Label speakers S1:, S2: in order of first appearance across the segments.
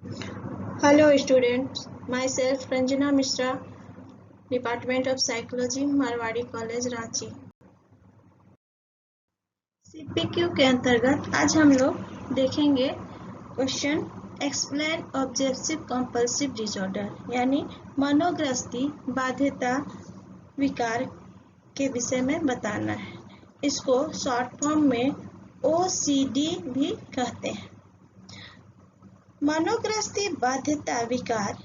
S1: Hello students, myself Ranjana Mishra, Department of Psychology, Marwari college Ranchi. CPQ के अंतर्गत आज हम लोग देखेंगे question explain obsessive compulsive disorder यानी मनोग्रस्ती बाध्यता विकार के विषय में बताना है। इसको शॉर्ट फॉर्म में OCD भी कहते हैं। मनोग्रस्ती बाध्यता विकार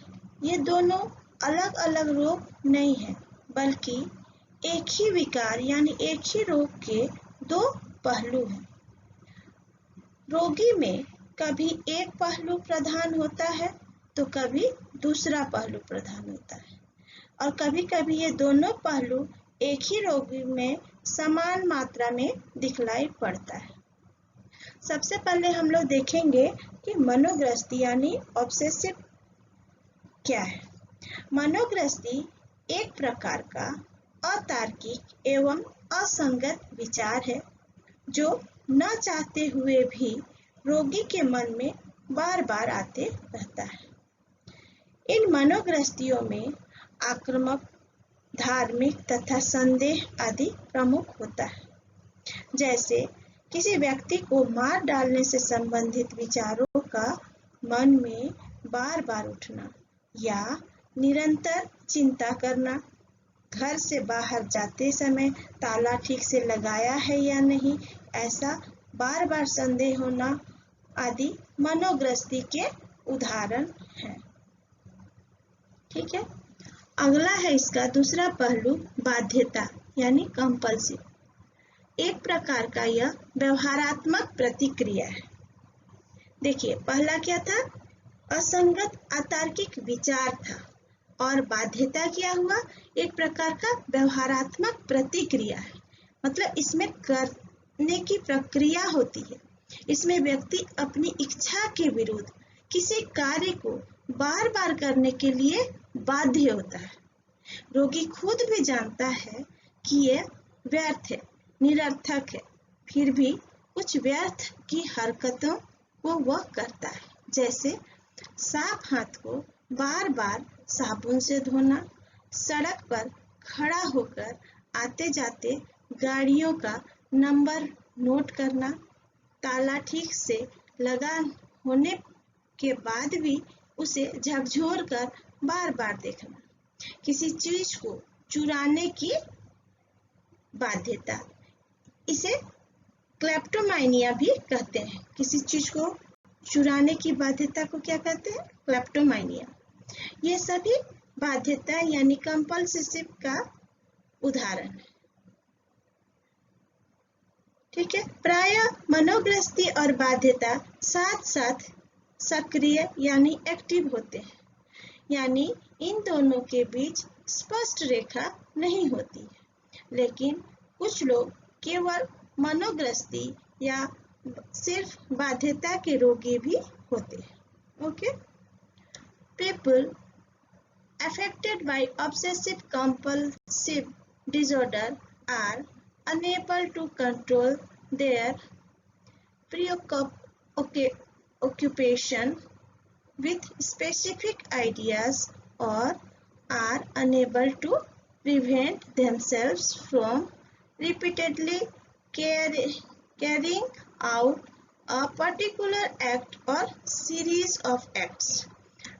S1: ये दोनों अलग अलग रोग नहीं है, बल्कि एक ही विकार यानी एक ही रोग के दो पहलू हैं। रोगी में कभी एक पहलू प्रधान होता है तो कभी दूसरा पहलू प्रधान होता है, और कभी कभी ये दोनों पहलू एक ही रोगी में समान मात्रा में दिखलाई पड़ता है। सबसे पहले हम लोग देखेंगे कि मनोग्रस्ती यानी ऑब्सेसिव क्या है। मनोग्रस्ती एक प्रकार का अतार्किक एवं असंगत विचार है जो न चाहते हुए भी रोगी के मन में बार बार आते रहता है। इन मनोग्रस्तियों में आक्रामक, धार्मिक तथा संदेह आदि प्रमुख होता है। जैसे किसी व्यक्ति को मार डालने से संबंधित विचारों का मन में बार बार उठना या निरंतर चिंता करना, घर से बाहर जाते समय ताला ठीक से लगाया है या नहीं ऐसा बार बार संदेह होना आदि मनोग्रस्ती के उदाहरण हैं। ठीक है, अगला है इसका दूसरा पहलू बाध्यता यानी कंपल्सिव। एक प्रकार का यह व्यवहारात्मक प्रतिक्रिया है। देखिए, पहला क्या था? असंगत अतार्किक विचार था, और बाध्यता क्या हुआ? एक प्रकार का व्यवहारात्मक प्रतिक्रिया है। मतलब इसमें करने की प्रक्रिया होती है। इसमें व्यक्ति अपनी इच्छा के विरुद्ध किसी कार्य को बार बार करने के लिए बाध्य होता है। रोगी खुद भी जानता है कि यह व्यर्थ है, निरर्थक है, फिर भी कुछ व्यर्थ की हरकतों को वह करता है। जैसे साफ हाथ को बार बार साबुन से धोना, सड़क पर खड़ा होकर आते जाते गाड़ियों का नंबर नोट करना, ताला ठीक से लगा होने के बाद भी उसे झकझोर कर बार बार देखना, किसी चीज को चुराने की बाध्यता, इसे क्लेप्टोमानिया भी कहते हैं। किसी चीज को चुराने की बाध्यता को क्या कहते हैं? क्लेप्टोमानिया। ये सभी बाध्यता यानी कंपल्सिव का उदाहरण है। ठीक है, प्रायः मनोग्रस्ती और बाध्यता साथ साथ सक्रिय यानी एक्टिव होते हैं, यानी इन दोनों के बीच स्पष्ट रेखा नहीं होती है। लेकिन कुछ लोग केवल मनोग्रस्ती या सिर्फ बाध्यता के रोगी भी होते हैं। Okay, people affected by obsessive compulsive disorder are unable to control their preoccupation with specific ideas or are unable to prevent themselves from repeatedly carrying out a particular act or series of acts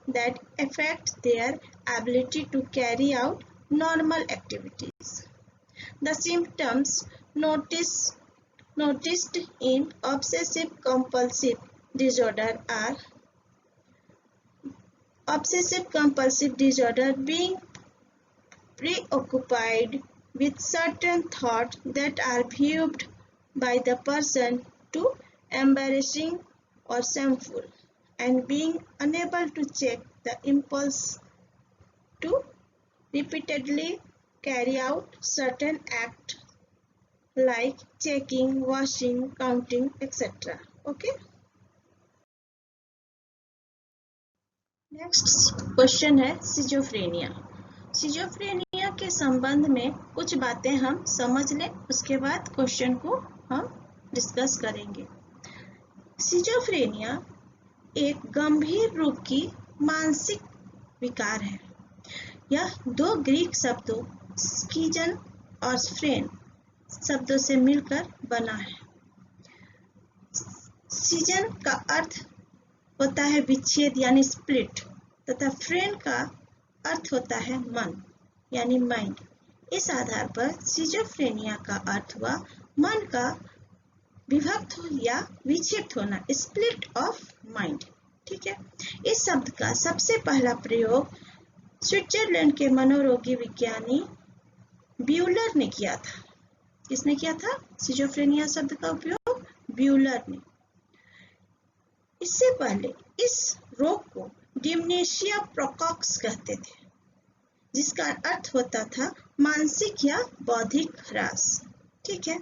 S1: that affect their ability to carry out normal activities. The symptoms noticed in obsessive compulsive disorder are obsessive compulsive disorder being preoccupied with certain thoughts that are viewed by the person to embarrassing or shameful, and being unable to check the impulse to repeatedly carry out certain acts like checking, washing, counting, etc. Okay. Next question है schizophrenia. Schizophrenia के संबंध में कुछ बातें हम समझ लें, उसके बाद क्वेश्चन को हम डिस्कस करेंगे। सिजोफ्रेनिया एक गंभीर रूप की मानसिक विकार है। यह दो ग्रीक शब्दों स्कीजन और फ्रेन शब्दों से मिलकर बना है। सीजन का अर्थ होता है विच्छेद यानी स्प्लिट, तथा फ्रेन का अर्थ होता है मन यानी माइंड। इस आधार पर सिजोफ्रेनिया का अर्थ हुआ मन का विभक्त या विक्षिप्त होना, स्प्लिट ऑफ माइंड। ठीक है। इस शब्द का सबसे पहला प्रयोग स्विट्जरलैंड के मनोरोगी विज्ञानी ब्यूलर ने किया था। किसने किया था? सिजोफ्रेनिया शब्द का उपयोग ब्यूलर ने। इससे पहले इस रोग को डिमनेशिया प्रोकॉक्स कहते थे, जिसका अर्थ होता था मानसिक या बौद्धिक ह्रास। ठीक है।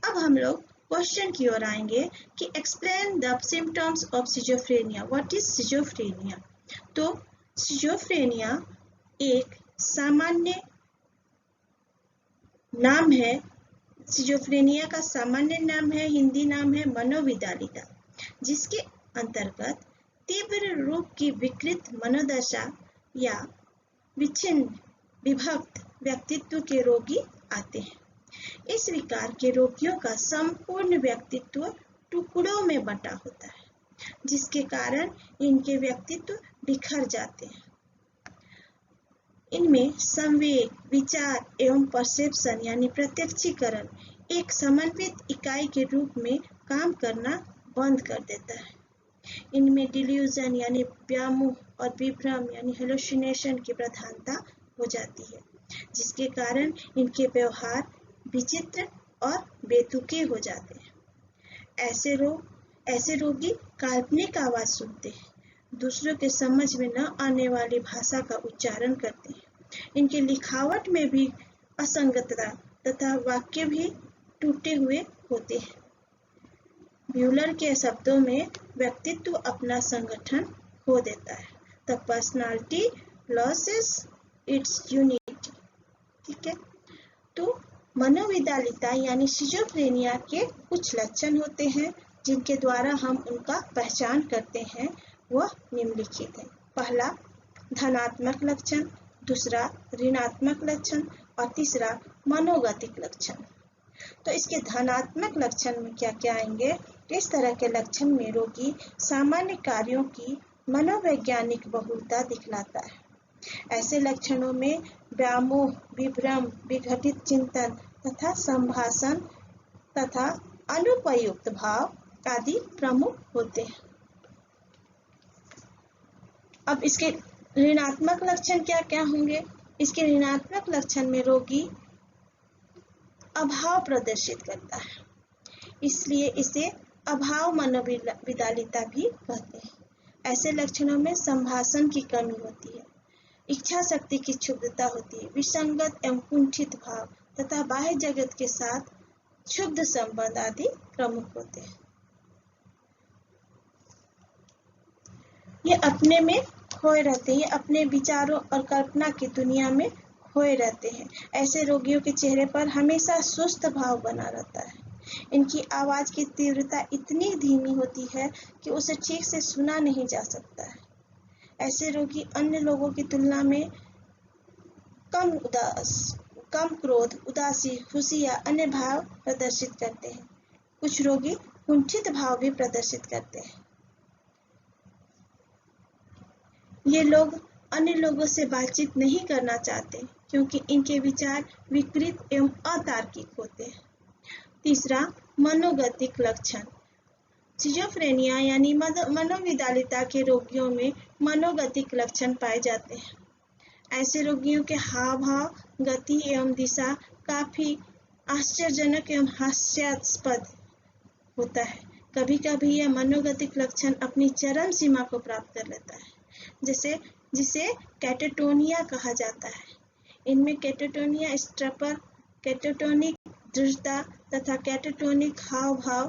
S1: अब हम लोग क्वेश्चन की ओर आएंगे कि explain the symptoms of schizophrenia. What is schizophrenia? तो सिजोफ्रेनिया एक सामान्य नाम है। सिजोफ्रेनिया का सामान्य नाम है, हिंदी नाम है मनोविदालिता, जिसके अंतर्गत तीव्र रूप की विकृत मनोदशा या विच्छिन्न विभक्त व्यक्तित्व के रोगी आते हैं। इस विकार के रोगियों का संपूर्ण व्यक्तित्व टुकड़ों में बटा होता है, जिसके कारण इनके व्यक्तित्व बिखर जाते हैं। इनमें संवेग, विचार एवं परसेप्शन यानी प्रत्यक्षीकरण एक समन्वित इकाई के रूप में काम करना बंद कर देता है। इनमें डिल्यूजन यानी व्यामोह और विभ्रम यानी हेलुसिनेशन की प्रधानता हो जाती है, जिसके कारण इनके व्यवहार विचित्र और बेतुके हो जाते हैं। ऐसे रोगी काल्पनिक आवाज सुनते हैं, दूसरों के समझ में न आने वाली भाषा का उच्चारण करते हैं। इनके लिखावट में भी असंगतता तथा वाक्य भी टूटे हुए होते हैं। ब्यूलर के शब्दों में व्यक्तित्व अपना संगठन खो देता है। The personality losses it's unity. ठीक है। तो मनोविदालिता यानी सिजोफ्रेनिया के कुछ लक्षण होते हैं, जिनके द्वारा हम उनका पहचान करते हैं। वह निम्नलिखित है। पहला धनात्मक लक्षण, दूसरा ऋणात्मक लक्षण और तीसरा मनोगतिक लक्षण। तो इसके धनात्मक लक्षण में क्या क्या आएंगे? इस तरह के लक्षण में रोगी सामान्य कार्यों की मनोवैज्ञानिक बहुलता दिखलाता है। ऐसे लक्षणों में व्यामोह, विभ्रम, विघटित चिंतन तथा संभाषण तथा अनुपयुक्त भाव आदि प्रमुख होते हैं। अब इसके ऋणात्मक लक्षण क्या क्या होंगे? इसके ऋणात्मक लक्षण में रोगी अभाव प्रदर्शित करता है, इसलिए इसे अभाव मनोविदालिता भी कहते हैं। ऐसे लक्षणों में संभाषण की कमी होती है, इच्छा शक्ति की क्षुब्धता होती है, विसंगत एवं कुंठित भाव तथा बाह्य जगत के साथ क्षुब्ध संबंध आदि प्रमुख होते हैं। ये अपने में खोए रहते हैं, ये अपने विचारों और कल्पना की दुनिया में खोए रहते हैं। ऐसे रोगियों के चेहरे पर हमेशा सुस्त भाव बना रहता है। इनकी आवाज की तीव्रता इतनी धीमी होती है कि उसे ठीक से सुना नहीं जा सकता है। ऐसे रोगी अन्य लोगों की तुलना में कम क्रोध, उदासी, खुशी या अन्य भाव प्रदर्शित करते हैं। कुछ रोगी कुंठित भाव भी प्रदर्शित करते हैं। ये लोग अन्य लोगों से बातचीत नहीं करना चाहते, क्योंकि इनके विचार विकृत एवं अतार्किक होते हैं। तीसरा मनोगतिक लक्षण। सिजोफ्रेनिया यानी मनोविदालिता के रोगियों में मनोगतिक लक्षण पाए जाते हैं। ऐसे रोगियों के हाव भाव, गति एवं दिशा काफी आश्चर्यजनक एवं हास्यास्पद होता है। कभी कभी यह मनोगतिक लक्षण अपनी चरम सीमा को प्राप्त कर लेता है, जिसे कैटेटोनिया कहा जाता है। इनमें कैटेटोनिया स्ट्रपर, कैटेटोनिक दृढ़ता तथा कैटेटोनिक हाव भाव,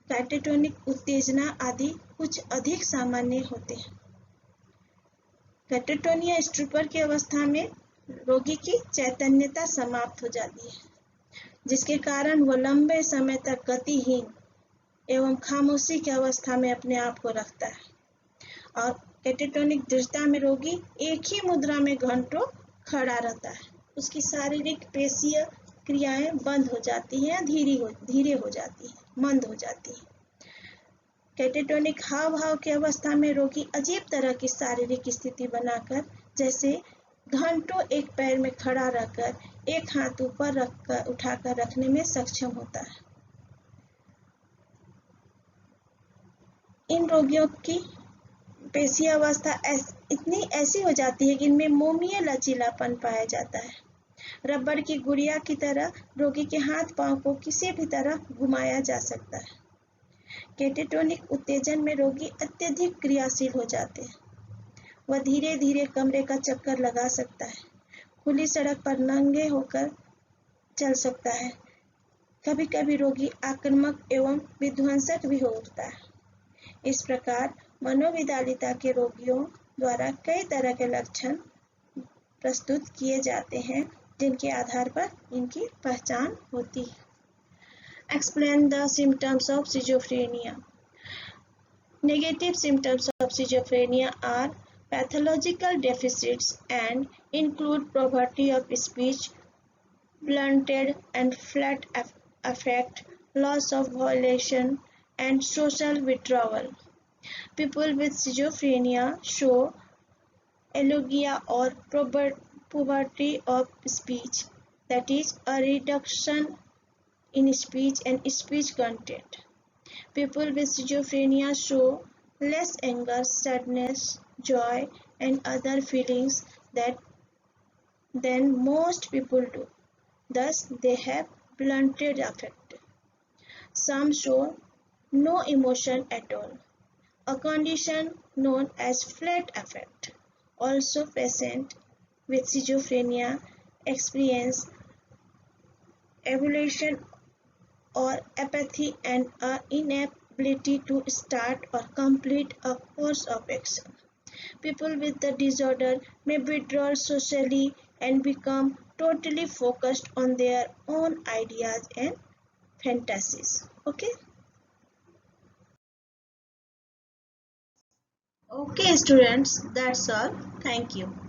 S1: कैटेटोनिक उत्तेजना आदि कुछ अधिक सामान्य होते हैं। कैटेटोनिया स्ट्रपर की अवस्था में रोगी की चैतन्यता समाप्त हो जाती है, जिसके कारण वह लंबे समय तक गतिहीन एवं खामोशी की अवस्था में अपने आप को रखता है। और कैटेटोनिक दृढ़ता में रोगी एक ही मुद्रा में घंटों खड़ा रहता है। उसकी शारीरिक पेशीय क्रियाएं बंद हो जाती हैं, धीरे हो जाती हैं, मंद हो जाती हैं। कैटेटोनिक हाव भाव की अवस्था में रोगी अजीब तरह की शारीरिक स्थिति बनाकर, जैसे घंटों एक पैर में खड़ा रहकर एक हाथ ऊपर रखकर उठाकर रखने में सक्षम होता है। इन रोगियों की पेशीय अवस्था इतनी ऐसी हो जाती है कि इनमें मोमीय लचीलापन पाया जाता है। रबड़ की गुड़िया की तरह रोगी के हाथ पांव को किसी भी तरह घुमाया जा सकता है। कैटेटोनिक उत्तेजन में रोगी अत्यधिक क्रियाशील हो जाते हैं। वह धीरे धीरे कमरे का चक्कर लगा सकता है, खुली सड़क पर नंगे होकर चल सकता है। कभी कभी रोगी आक्रामक एवं विध्वंसक भी हो उठता है। इस प्रकार मनोविकलता के रोगियों द्वारा कई तरह के लक्षण प्रस्तुत किए जाते हैं, जिनके आधार पर इनकी पहचान होती है। Explain the symptoms of schizophrenia. Negative symptoms of schizophrenia are pathological deficits and include poverty of speech, blunted and flat affect, loss of volition, and social withdrawal. People with schizophrenia show alogia or poverty of speech, that is, a reduction in speech and speech content. People with schizophrenia show less anger, sadness, joy, and other feelings than most people do. Thus, they have blunted affect. Some show no emotion at all, a condition known as flat affect. Also, patients with schizophrenia experience avulsion or apathy and an inability to start or complete a course of action. People with the disorder may withdraw socially and become totally focused on their own ideas and fantasies. Okay? Okay, students, that's all. Thank you.